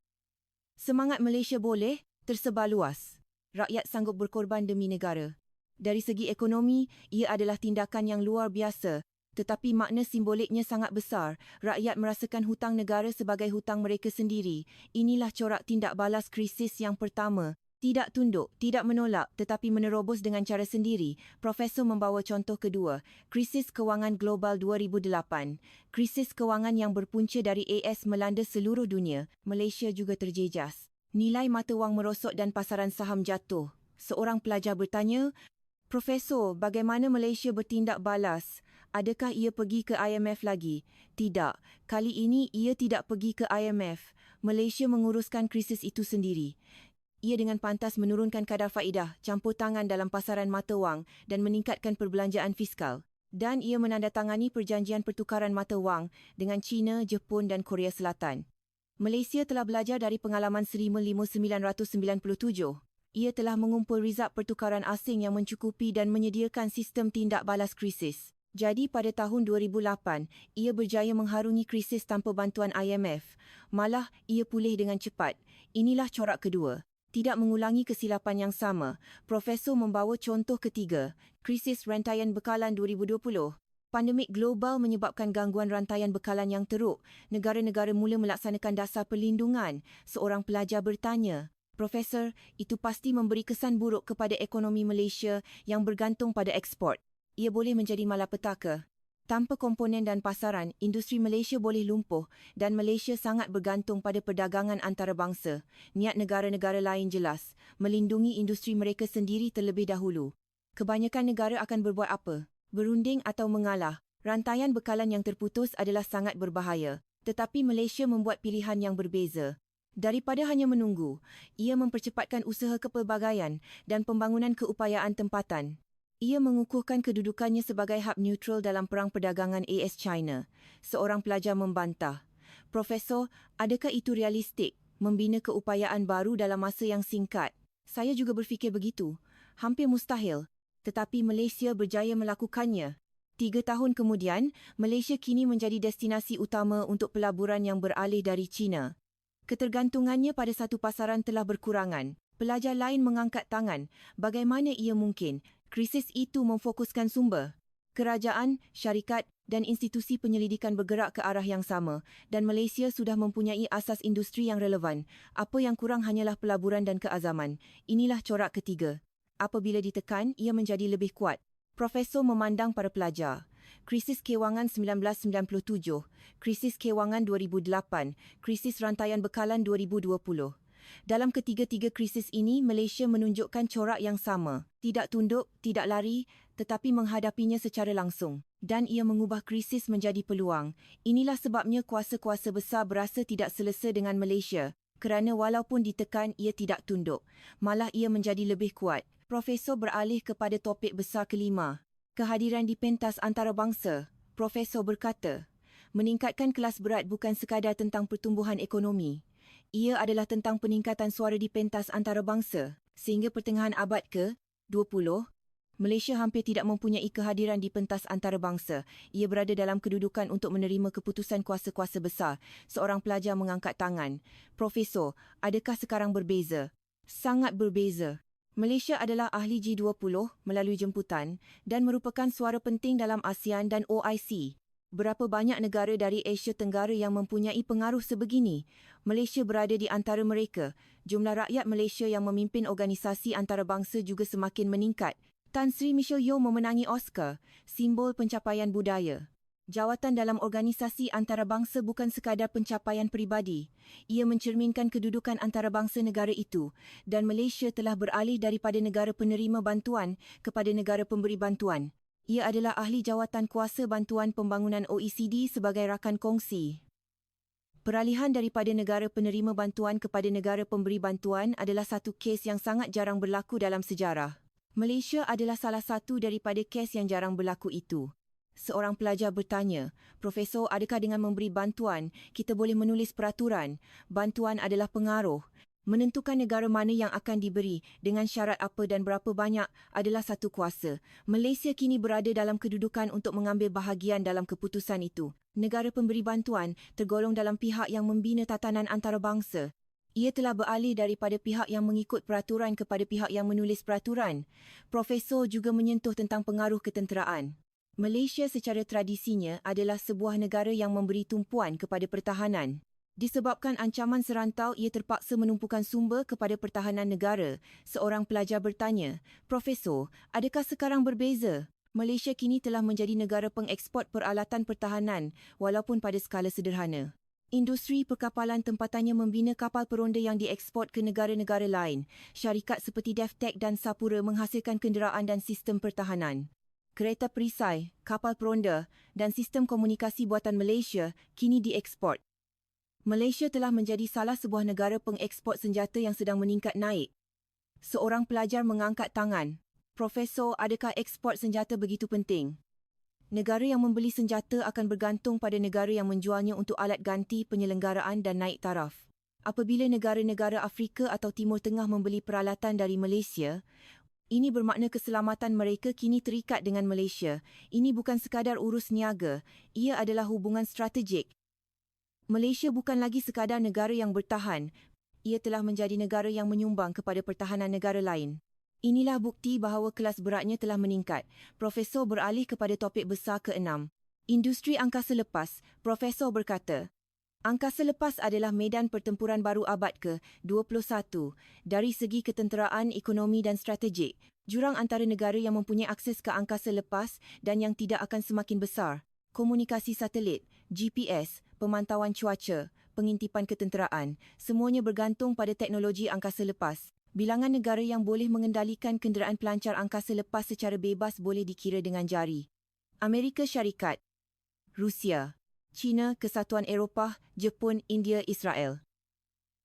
Speaker 1: Semangat Malaysia boleh tersebar luas. Rakyat sanggup berkorban demi negara. Dari segi ekonomi, ia adalah tindakan yang luar biasa. Tetapi makna simboliknya sangat besar. Rakyat merasakan hutang negara sebagai hutang mereka sendiri. Inilah corak tindak balas krisis yang pertama. Tidak tunduk, tidak menolak tetapi menerobos dengan cara sendiri. Profesor membawa contoh kedua, krisis kewangan global 2008. Krisis kewangan yang berpunca dari AS melanda seluruh dunia. Malaysia juga terjejas. Nilai mata wang merosot dan pasaran saham jatuh. Seorang pelajar bertanya, Profesor, bagaimana Malaysia bertindak balas? Adakah ia pergi ke IMF lagi? Tidak. Kali ini ia tidak pergi ke IMF. Malaysia menguruskan krisis itu sendiri. Ia dengan pantas menurunkan kadar faedah, campur tangan dalam pasaran mata wang dan meningkatkan perbelanjaan fiskal. Dan ia menandatangani perjanjian pertukaran mata wang dengan China, Jepun dan Korea Selatan. Malaysia telah belajar dari pengalaman 1997. Ia telah mengumpul rizab pertukaran asing yang mencukupi dan menyediakan sistem tindak balas krisis. Jadi pada tahun 2008, ia berjaya mengharungi krisis tanpa bantuan IMF. Malah, ia pulih dengan cepat. Inilah corak kedua. Tidak mengulangi kesilapan yang sama, Profesor membawa contoh ketiga, krisis rantaian bekalan 2020. Pandemik global menyebabkan gangguan rantaian bekalan yang teruk. Negara-negara mula melaksanakan dasar perlindungan. Seorang pelajar bertanya, Profesor, itu pasti memberi kesan buruk kepada ekonomi Malaysia yang bergantung pada ekspor. Ia boleh menjadi malapetaka. Tanpa komponen dan pasaran, industri Malaysia boleh lumpuh dan Malaysia sangat bergantung pada perdagangan antarabangsa. Niat negara-negara lain jelas, melindungi industri mereka sendiri terlebih dahulu. Kebanyakan negara akan berbuat apa? Berunding atau mengalah. Rantaian bekalan yang terputus adalah sangat berbahaya. Tetapi Malaysia membuat pilihan yang berbeza. Daripada hanya menunggu, ia mempercepatkan usaha kepelbagaian dan pembangunan keupayaan tempatan. Ia mengukuhkan kedudukannya sebagai hub neutral dalam perang perdagangan AS-China. Seorang pelajar membantah, Profesor, adakah itu realistik, membina keupayaan baru dalam masa yang singkat? Saya juga berfikir begitu. Hampir mustahil. Tetapi Malaysia berjaya melakukannya. 3 tahun kemudian, Malaysia kini menjadi destinasi utama untuk pelaburan yang beralih dari China. Ketergantungannya pada satu pasaran telah berkurangan. Pelajar lain mengangkat tangan. Bagaimana ia mungkin? Krisis itu memfokuskan sumber. Kerajaan, syarikat dan institusi penyelidikan bergerak ke arah yang sama dan Malaysia sudah mempunyai asas industri yang relevan. Apa yang kurang hanyalah pelaburan dan keazaman. Inilah corak ketiga. Apabila ditekan, ia menjadi lebih kuat. Profesor memandang para pelajar. Krisis kewangan 1997, krisis kewangan 2008, krisis rantaian bekalan 2020. Dalam ketiga-tiga krisis ini, Malaysia menunjukkan corak yang sama. Tidak tunduk, tidak lari, tetapi menghadapinya secara langsung. Dan ia mengubah krisis menjadi peluang. Inilah sebabnya kuasa-kuasa besar berasa tidak selesa dengan Malaysia. Kerana walaupun ditekan, ia tidak tunduk. Malah ia menjadi lebih kuat. Profesor beralih kepada topik besar kelima. Kehadiran di pentas antarabangsa. Profesor berkata, meningkatkan kelas berat bukan sekadar tentang pertumbuhan ekonomi. Ia adalah tentang peningkatan suara di pentas antarabangsa. Sehingga pertengahan abad ke-20, Malaysia hampir tidak mempunyai kehadiran di pentas antarabangsa. Ia berada dalam kedudukan untuk menerima keputusan kuasa-kuasa besar. Seorang pelajar mengangkat tangan. Profesor, adakah sekarang berbeza? Sangat berbeza. Malaysia adalah ahli G20 melalui jemputan dan merupakan suara penting dalam ASEAN dan OIC. Berapa banyak negara dari Asia Tenggara yang mempunyai pengaruh sebegini? Malaysia berada di antara mereka. Jumlah rakyat Malaysia yang memimpin organisasi antarabangsa juga semakin meningkat. Tan Sri Michelle Yeoh memenangi Oscar, simbol pencapaian budaya. Jawatan dalam organisasi antarabangsa bukan sekadar pencapaian peribadi. Ia mencerminkan kedudukan antarabangsa negara itu dan Malaysia telah beralih daripada negara penerima bantuan kepada negara pemberi bantuan. Ia adalah ahli jawatan kuasa bantuan pembangunan OECD sebagai rakan kongsi. Peralihan daripada negara penerima bantuan kepada negara pemberi bantuan adalah satu kes yang sangat jarang berlaku dalam sejarah. Malaysia adalah salah satu daripada kes yang jarang berlaku itu. Seorang pelajar bertanya, Profesor, adakah dengan memberi bantuan, kita boleh menulis peraturan? Bantuan adalah pengaruh. Menentukan negara mana yang akan diberi, dengan syarat apa dan berapa banyak adalah satu kuasa. Malaysia kini berada dalam kedudukan untuk mengambil bahagian dalam keputusan itu. Negara pemberi bantuan tergolong dalam pihak yang membina tatanan antarabangsa. Ia telah beralih daripada pihak yang mengikut peraturan kepada pihak yang menulis peraturan. Profesor juga menyentuh tentang pengaruh ketenteraan. Malaysia secara tradisinya adalah sebuah negara yang memberi tumpuan kepada pertahanan. Disebabkan ancaman serantau, ia terpaksa menumpukan sumber kepada pertahanan negara. Seorang pelajar bertanya, "Profesor, adakah sekarang berbeza? Malaysia kini telah menjadi negara pengeksport peralatan pertahanan walaupun pada skala sederhana." Industri perkapalan tempatannya membina kapal peronda yang dieksport ke negara-negara lain. Syarikat seperti DevTech dan Sapura menghasilkan kenderaan dan sistem pertahanan. Kereta perisai, kapal peronda dan sistem komunikasi buatan Malaysia kini dieksport. Malaysia telah menjadi salah sebuah negara pengeksport senjata yang sedang meningkat naik. Seorang pelajar mengangkat tangan. "Profesor, adakah ekspor senjata begitu penting?" Negara yang membeli senjata akan bergantung pada negara yang menjualnya untuk alat ganti, penyelenggaraan dan naik taraf. Apabila negara-negara Afrika atau Timur Tengah membeli peralatan dari Malaysia, ini bermakna keselamatan mereka kini terikat dengan Malaysia. Ini bukan sekadar urus niaga, ia adalah hubungan strategik. Malaysia bukan lagi sekadar negara yang bertahan, ia telah menjadi negara yang menyumbang kepada pertahanan negara lain. Inilah bukti bahawa kelas beratnya telah meningkat. Profesor beralih kepada topik besar ke-6. Industri angkasa lepas. Profesor berkata, angkasa lepas adalah medan pertempuran baru abad ke-21. Dari segi ketenteraan, ekonomi dan strategik, jurang antara negara yang mempunyai akses ke angkasa lepas dan yang tidak akan semakin besar. Komunikasi satelit, GPS, pemantauan cuaca, pengintipan ketenteraan, semuanya bergantung pada teknologi angkasa lepas. Bilangan negara yang boleh mengendalikan kenderaan pelancar angkasa lepas secara bebas boleh dikira dengan jari. Amerika Syarikat, Rusia, China, Kesatuan Eropah, Jepun, India, Israel.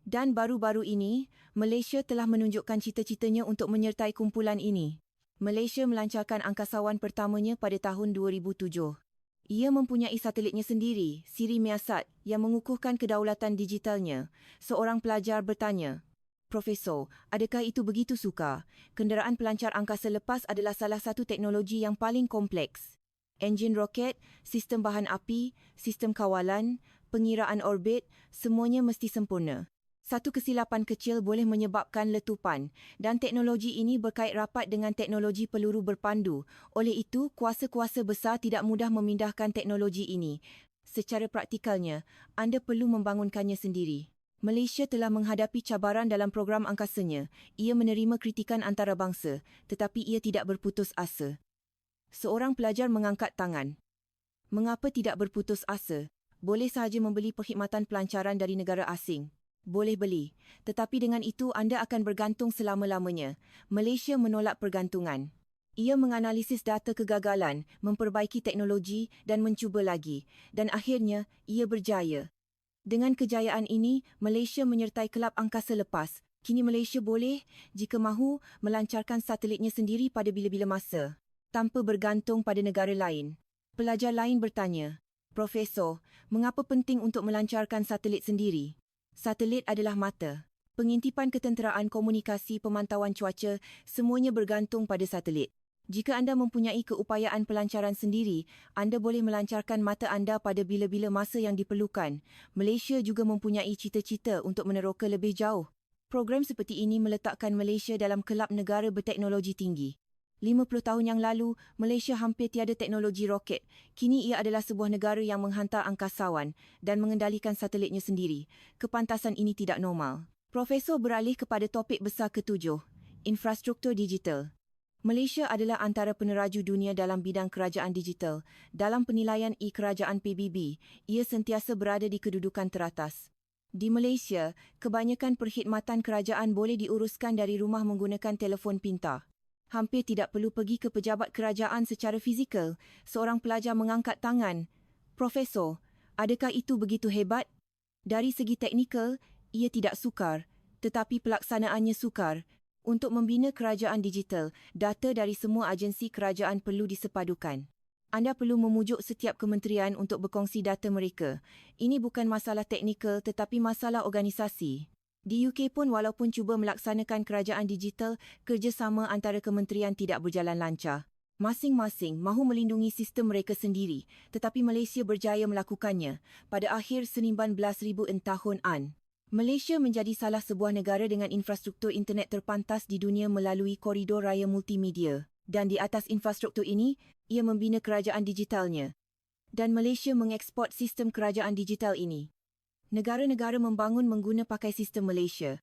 Speaker 1: Dan baru-baru ini, Malaysia telah menunjukkan cita-citanya untuk menyertai kumpulan ini. Malaysia melancarkan angkasawan pertamanya pada tahun 2007. Ia mempunyai satelitnya sendiri, Siri Miasat, yang mengukuhkan kedaulatan digitalnya. Seorang pelajar bertanya, "Profesor, adakah itu begitu sukar? Kenderaan pelancar angkasa lepas adalah salah satu teknologi yang paling kompleks. Enjin roket, sistem bahan api, sistem kawalan, pengiraan orbit, semuanya mesti sempurna. Satu kesilapan kecil boleh menyebabkan letupan dan teknologi ini berkait rapat dengan teknologi peluru berpandu. Oleh itu, kuasa-kuasa besar tidak mudah memindahkan teknologi ini. Secara praktikalnya, anda perlu membangunkannya sendiri." Malaysia telah menghadapi cabaran dalam program angkasanya. Ia menerima kritikan antarabangsa, tetapi ia tidak berputus asa. Seorang pelajar mengangkat tangan. Mengapa tidak berputus asa? Boleh sahaja membeli perkhidmatan pelancaran dari negara asing. Boleh beli, tetapi dengan itu anda akan bergantung selama-lamanya. Malaysia menolak pergantungan. Ia menganalisis data kegagalan, memperbaiki teknologi dan mencuba lagi. Dan akhirnya, ia berjaya. Dengan kejayaan ini, Malaysia menyertai kelab angkasa lepas. Kini Malaysia boleh, jika mahu, melancarkan satelitnya sendiri pada bila-bila masa, tanpa bergantung pada negara lain. Pelajar lain bertanya, "Profesor, mengapa penting untuk melancarkan satelit sendiri?" Satelit adalah mata. Pengintipan ketenteraan, komunikasi, pemantauan cuaca, semuanya bergantung pada satelit. Jika anda mempunyai keupayaan pelancaran sendiri, anda boleh melancarkan mata anda pada bila-bila masa yang diperlukan. Malaysia juga mempunyai cita-cita untuk meneroka lebih jauh. Program seperti ini meletakkan Malaysia dalam kelab negara berteknologi tinggi. 50 tahun yang lalu, Malaysia hampir tiada teknologi roket. Kini ia adalah sebuah negara yang menghantar angkasawan dan mengendalikan satelitnya sendiri. Kepantasan ini tidak normal. Profesor beralih kepada topik besar ke-7, infrastruktur digital. Malaysia adalah antara peneraju dunia dalam bidang kerajaan digital. Dalam penilaian kerajaan PBB, ia sentiasa berada di kedudukan teratas. Di Malaysia, kebanyakan perkhidmatan kerajaan boleh diuruskan dari rumah menggunakan telefon pintar. Hampir tidak perlu pergi ke pejabat kerajaan secara fizikal. Seorang pelajar mengangkat tangan. "Profesor, adakah itu begitu hebat?" Dari segi teknikal, ia tidak sukar, tetapi pelaksanaannya sukar. Untuk membina kerajaan digital, data dari semua agensi kerajaan perlu disepadukan. Anda perlu memujuk setiap kementerian untuk berkongsi data mereka. Ini bukan masalah teknikal tetapi masalah organisasi. Di UK pun walaupun cuba melaksanakan kerajaan digital, kerjasama antara kementerian tidak berjalan lancar. Masing-masing mahu melindungi sistem mereka sendiri, tetapi Malaysia berjaya melakukannya pada akhir 19,000 tahun an. Malaysia menjadi salah sebuah negara dengan infrastruktur internet terpantas di dunia melalui koridor raya multimedia. Dan di atas infrastruktur ini, ia membina kerajaan digitalnya. Dan Malaysia mengeksport sistem kerajaan digital ini. Negara-negara membangun mengguna pakai sistem Malaysia.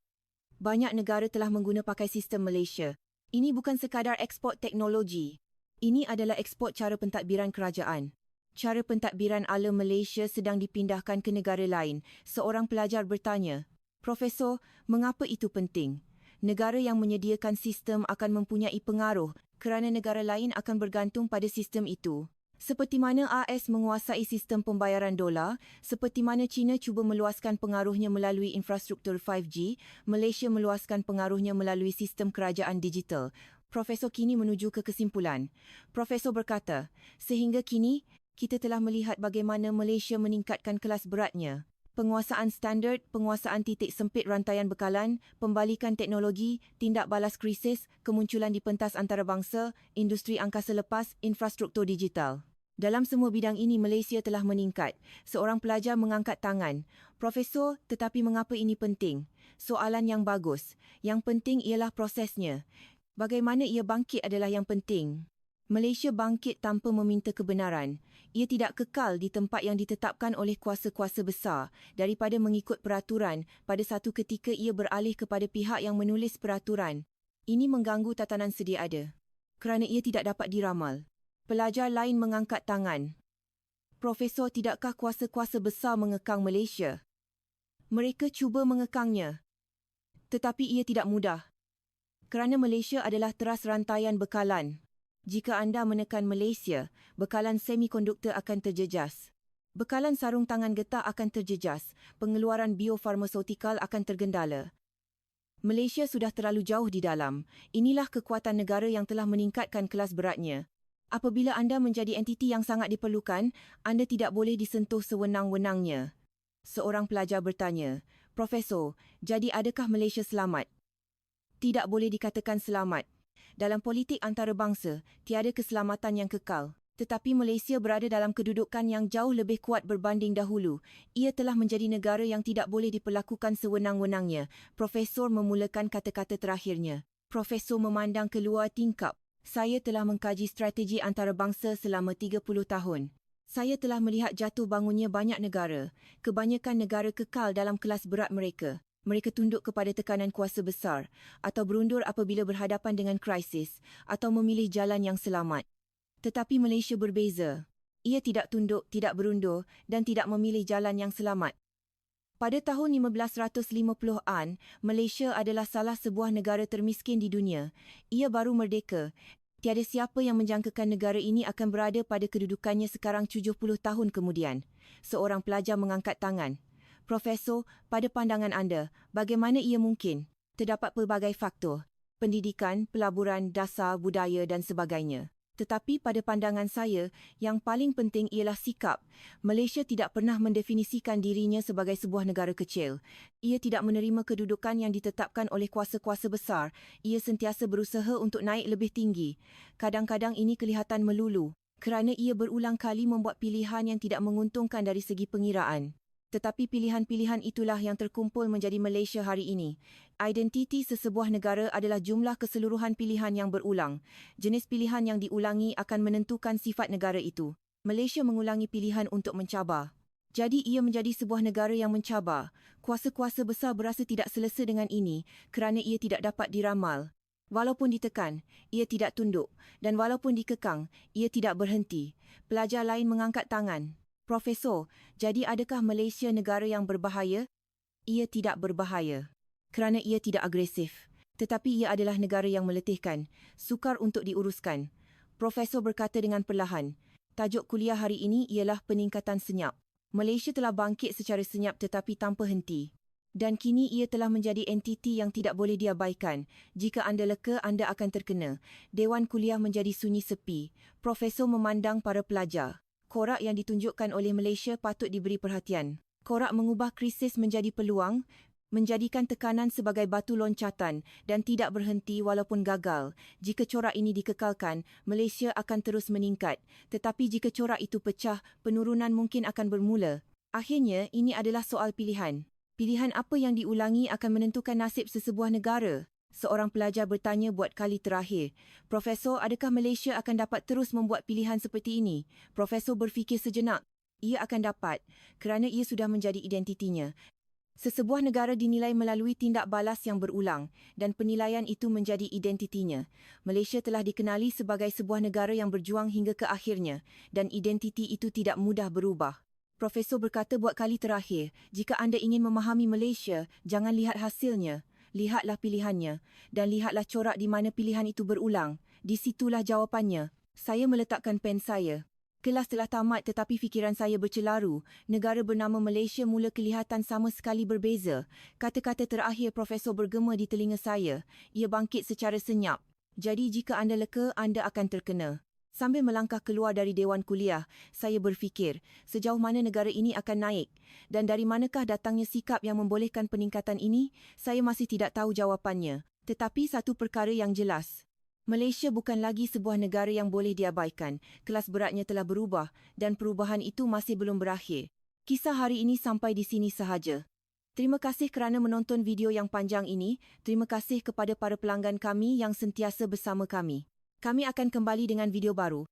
Speaker 1: Banyak negara telah mengguna pakai sistem Malaysia. Ini bukan sekadar ekspor teknologi. Ini adalah ekspor cara pentadbiran kerajaan. Cara pentadbiran ala Malaysia sedang dipindahkan ke negara lain. Seorang pelajar bertanya, "Profesor, mengapa itu penting? Negara yang menyediakan sistem akan mempunyai pengaruh kerana negara lain akan bergantung pada sistem itu. Seperti mana AS menguasai sistem pembayaran dolar, seperti mana China cuba meluaskan pengaruhnya melalui infrastruktur 5G, Malaysia meluaskan pengaruhnya melalui sistem kerajaan digital." Profesor kini menuju ke kesimpulan. Profesor berkata, "Sehingga kini, kita telah melihat bagaimana Malaysia meningkatkan kelas beratnya. Penguasaan standard, penguasaan titik sempit rantaian bekalan, pembalikan teknologi, tindak balas krisis, kemunculan di pentas antarabangsa, industri angkasa lepas, infrastruktur digital. Dalam semua bidang ini Malaysia telah meningkat." Seorang pelajar mengangkat tangan. "Profesor, tetapi mengapa ini penting?" Soalan yang bagus. Yang penting ialah prosesnya. Bagaimana ia bangkit adalah yang penting. Malaysia bangkit tanpa meminta kebenaran. Ia tidak kekal di tempat yang ditetapkan oleh kuasa-kuasa besar. Daripada mengikut peraturan, pada satu ketika ia beralih kepada pihak yang menulis peraturan. Ini mengganggu tatanan sedia ada. Kerana ia tidak dapat diramal. Pelajar lain mengangkat tangan. "Profesor, tidakkah kuasa-kuasa besar mengekang Malaysia?" "Mereka cuba mengekangnya. Tetapi ia tidak mudah. Kerana Malaysia adalah teras rantaian bekalan. Jika anda menekan Malaysia, bekalan semikonduktor akan terjejas. Bekalan sarung tangan getah akan terjejas. Pengeluaran biofarmaseutikal akan tergendala. Malaysia sudah terlalu jauh di dalam. Inilah kekuatan negara yang telah meningkatkan kelas beratnya. Apabila anda menjadi entiti yang sangat diperlukan, anda tidak boleh disentuh sewenang-wenangnya." Seorang pelajar bertanya, "Profesor, jadi adakah Malaysia selamat?" Tidak boleh dikatakan selamat. Dalam politik antarabangsa, tiada keselamatan yang kekal. Tetapi Malaysia berada dalam kedudukan yang jauh lebih kuat berbanding dahulu. Ia telah menjadi negara yang tidak boleh diperlakukan sewenang-wenangnya. Profesor memulakan kata-kata terakhirnya. Profesor memandang keluar tingkap. "Saya telah mengkaji strategi antarabangsa selama 30 tahun. Saya telah melihat jatuh bangunnya banyak negara. Kebanyakan negara kekal dalam kelas berat mereka. Mereka tunduk kepada tekanan kuasa besar, atau berundur apabila berhadapan dengan krisis, atau memilih jalan yang selamat. Tetapi Malaysia berbeza. Ia tidak tunduk, tidak berundur dan tidak memilih jalan yang selamat. Pada tahun 1550-an, Malaysia adalah salah sebuah negara termiskin di dunia. Ia baru merdeka. Tiada siapa yang menjangkakan negara ini akan berada pada kedudukannya sekarang 70 tahun kemudian." Seorang pelajar mengangkat tangan. "Profesor, pada pandangan anda, bagaimana ia mungkin?" "Terdapat pelbagai faktor. Pendidikan, pelaburan, dasar, budaya dan sebagainya. Tetapi pada pandangan saya, yang paling penting ialah sikap. Malaysia tidak pernah mendefinisikan dirinya sebagai sebuah negara kecil. Ia tidak menerima kedudukan yang ditetapkan oleh kuasa-kuasa besar. Ia sentiasa berusaha untuk naik lebih tinggi. Kadang-kadang ini kelihatan melulu, kerana ia berulang kali membuat pilihan yang tidak menguntungkan dari segi pengiraan. Tetapi pilihan-pilihan itulah yang terkumpul menjadi Malaysia hari ini. Identiti sesebuah negara adalah jumlah keseluruhan pilihan yang berulang. Jenis pilihan yang diulangi akan menentukan sifat negara itu. Malaysia mengulangi pilihan untuk mencabar. Jadi ia menjadi sebuah negara yang mencabar. Kuasa-kuasa besar berasa tidak selesa dengan ini kerana ia tidak dapat diramal. Walaupun ditekan, ia tidak tunduk. Dan walaupun dikekang, ia tidak berhenti. Pelajar lain mengangkat tangan. "Profesor, jadi adakah Malaysia negara yang berbahaya?" "Ia tidak berbahaya. Kerana ia tidak agresif. Tetapi ia adalah negara yang meletihkan, sukar untuk diuruskan." Profesor berkata dengan perlahan. Tajuk kuliah hari ini ialah peningkatan senyap. Malaysia telah bangkit secara senyap tetapi tanpa henti. Dan kini ia telah menjadi entiti yang tidak boleh diabaikan. Jika anda leka, anda akan terkena. Dewan kuliah menjadi sunyi sepi. Profesor memandang para pelajar. Korak yang ditunjukkan oleh Malaysia patut diberi perhatian. Korak mengubah krisis menjadi peluang, menjadikan tekanan sebagai batu loncatan dan tidak berhenti walaupun gagal. Jika corak ini dikekalkan, Malaysia akan terus meningkat. Tetapi jika corak itu pecah, penurunan mungkin akan bermula. Akhirnya, ini adalah soal pilihan. Pilihan apa yang diulangi akan menentukan nasib sesebuah negara. Seorang pelajar bertanya buat kali terakhir, Profesor, adakah Malaysia akan dapat terus membuat pilihan seperti ini? Profesor berfikir sejenak. Ia akan dapat, kerana ia sudah menjadi identitinya. Sesebuah negara dinilai melalui tindak balas yang berulang dan penilaian itu menjadi identitinya. Malaysia telah dikenali sebagai sebuah negara yang berjuang hingga ke akhirnya dan identiti itu tidak mudah berubah. Profesor berkata buat kali terakhir, jika anda ingin memahami Malaysia, jangan lihat hasilnya. Lihatlah pilihannya dan lihatlah corak di mana pilihan itu berulang. Di situlah jawapannya. Saya meletakkan pen saya. Kelas telah tamat tetapi fikiran saya bercelaru. Negara bernama Malaysia mula kelihatan sama sekali berbeza. Kata-kata terakhir Profesor bergema di telinga saya. Ia bangkit secara senyap. Jadi jika anda leka, anda akan terkena. Sambil melangkah keluar dari Dewan Kuliah, saya berfikir, sejauh mana negara ini akan naik dan dari manakah datangnya sikap yang membolehkan peningkatan ini, saya masih tidak tahu jawapannya. Tetapi satu perkara yang jelas, Malaysia bukan lagi sebuah negara yang boleh diabaikan. Kelas beratnya telah berubah dan perubahan itu masih belum berakhir. Kisah hari ini sampai di sini sahaja. Terima kasih kerana menonton video yang panjang ini. Terima kasih kepada para pelanggan kami yang sentiasa bersama kami. Kami akan kembali dengan video baru.